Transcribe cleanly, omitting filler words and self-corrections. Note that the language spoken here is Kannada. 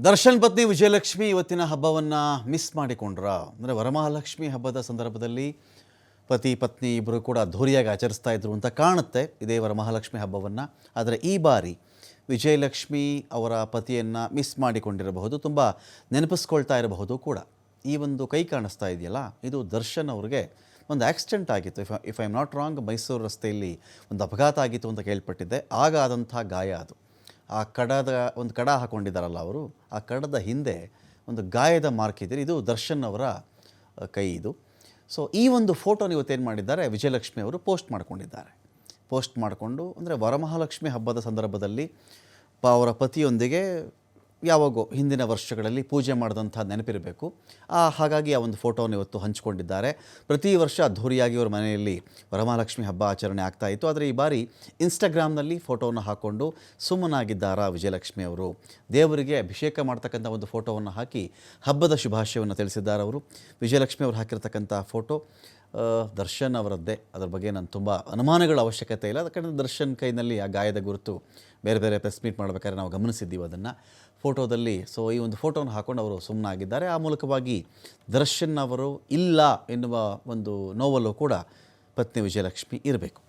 ದರ್ಶನ್ ಪತ್ನಿ ವಿಜಯಲಕ್ಷ್ಮಿ ಇವತ್ತಿನ ಹಬ್ಬವನ್ನು ಮಿಸ್ ಮಾಡಿಕೊಂಡ್ರ ಅಂದರೆ ವರಮಹಾಲಕ್ಷ್ಮಿ ಹಬ್ಬದ ಸಂದರ್ಭದಲ್ಲಿ ಪತಿ ಪತ್ನಿ ಇಬ್ಬರು ಕೂಡ ಅದ್ಧೂರಿಯಾಗಿ ಆಚರಿಸ್ತಾ ಇದ್ರು ಅಂತ ಕಾಣುತ್ತೆ ಇದೇ ವರಮಹಾಲಕ್ಷ್ಮಿ ಹಬ್ಬವನ್ನು. ಆದರೆ ಈ ಬಾರಿ ವಿಜಯಲಕ್ಷ್ಮಿ ಅವರ ಪತಿಯನ್ನು ಮಿಸ್ ಮಾಡಿಕೊಂಡಿರಬಹುದು, ತುಂಬ ನೆನಪಿಸ್ಕೊಳ್ತಾ ಇರಬಹುದು ಕೂಡ. ಈ ಒಂದು ಕೈ ಕಾಣಿಸ್ತಾ ಇದೆಯಲ್ಲ, ಇದು ದರ್ಶನ್ ಅವ್ರಿಗೆ ಒಂದು ಆಕ್ಸಿಡೆಂಟ್ ಆಗಿತ್ತು. If I am not wrong, Mysuru ರಸ್ತೆಯಲ್ಲಿ ಒಂದು ಅಪಘಾತ ಆಗಿತ್ತು ಅಂತ ಕೇಳ್ಪಟ್ಟಿದ್ದೆ. ಆಗ ಆದಂಥ ಗಾಯ ಅದು. ಆ ಒಂದು ಕಡ ಹಾಕ್ಕೊಂಡಿದ್ದಾರಲ್ಲ ಅವರು, ಆ ಕಡದ ಹಿಂದೆ ಒಂದು ಗಾಯದ ಮಾರ್ಕ್ ಇದೆ. ಇದು ದರ್ಶನ್ ಅವರ ಕೈ ಇದು. ಸೊ ಈ ಒಂದು ಫೋಟೋನ ಇವತ್ತೇನು ಮಾಡಿದ್ದಾರೆ, ವಿಜಯಲಕ್ಷ್ಮಿ ಅವರು ಪೋಸ್ಟ್ ಮಾಡಿಕೊಂಡಿದ್ದಾರೆ. ಪೋಸ್ಟ್ ಮಾಡಿಕೊಂಡು ಅಂದರೆ ವರಮಹಾಲಕ್ಷ್ಮಿ ಹಬ್ಬದ ಸಂದರ್ಭದಲ್ಲಿ ಅವರ ಪತಿಯೊಂದಿಗೆ ಯಾವಾಗೋ ಹಿಂದಿನ ವರ್ಷಗಳಲ್ಲಿ ಪೂಜೆ ಮಾಡಿದಂಥ ನೆನಪಿರಬೇಕು. ಹಾಗಾಗಿ ಆ ಒಂದು ಫೋಟೋವನ್ನು ಇವತ್ತು ಹಂಚಿಕೊಂಡಿದ್ದಾರೆ. ಪ್ರತಿ ವರ್ಷ ಅದ್ಧೂರಿಯಾಗಿ ಅವರ ಮನೆಯಲ್ಲಿ ವರಮಹಾಲಕ್ಷ್ಮಿ ಹಬ್ಬ ಆಚರಣೆ ಆಗ್ತಾಯಿತ್ತು. ಆದರೆ ಈ ಬಾರಿ ಇನ್ಸ್ಟಾಗ್ರಾಮ್ನಲ್ಲಿ ಫೋಟೋವನ್ನು ಹಾಕ್ಕೊಂಡು ಸುಮ್ಮನಾಗಿದ್ದಾರಾ ವಿಜಯಲಕ್ಷ್ಮಿ ಅವರು. ದೇವರಿಗೆ ಅಭಿಷೇಕ ಮಾಡ್ತಕ್ಕಂಥ ಒಂದು ಫೋಟೋವನ್ನು ಹಾಕಿ ಹಬ್ಬದ ಶುಭಾಶಯವನ್ನು ತಿಳಿಸಿದ್ದಾರೆ ಅವರು. ವಿಜಯಲಕ್ಷ್ಮಿ ಅವರು ಹಾಕಿರ್ತಕ್ಕಂಥ ಫೋಟೋ ದರ್ಶನ್ ಅವರದ್ದೇ. ಅದರ ಬಗ್ಗೆ ನಾನು ತುಂಬ ಅನುಮಾನಗಳ ಅವಶ್ಯಕತೆ ಇಲ್ಲ. ಯಾಕಂದರೆ ದರ್ಶನ್ ಕೈನಲ್ಲಿ ಆ ಗಾಯದ ಗುರುತು ಬೇರೆ ಬೇರೆ ಪ್ರೆಸ್ ಮೀಟ್ ಮಾಡಬೇಕಾದ್ರೆ ನಾವು ಗಮನಿಸಿದ್ದೀವಿ ಅದನ್ನು ಫೋಟೋದಲ್ಲಿ. ಸೊ ಈ ಒಂದು ಫೋಟೋನ ಹಾಕೊಂಡು ಅವರು ಸುಮ್ಮನಾಗಿದ್ದಾರೆ. ಆ ಮೂಲಕವಾಗಿ ದರ್ಶನ್ ಅವರು ಇಲ್ಲ ಎನ್ನುವ ಒಂದು ನೋವಲ್ಲೂ ಕೂಡ ಪತ್ನಿ ವಿಜಯಲಕ್ಷ್ಮಿ ಇರಬೇಕು.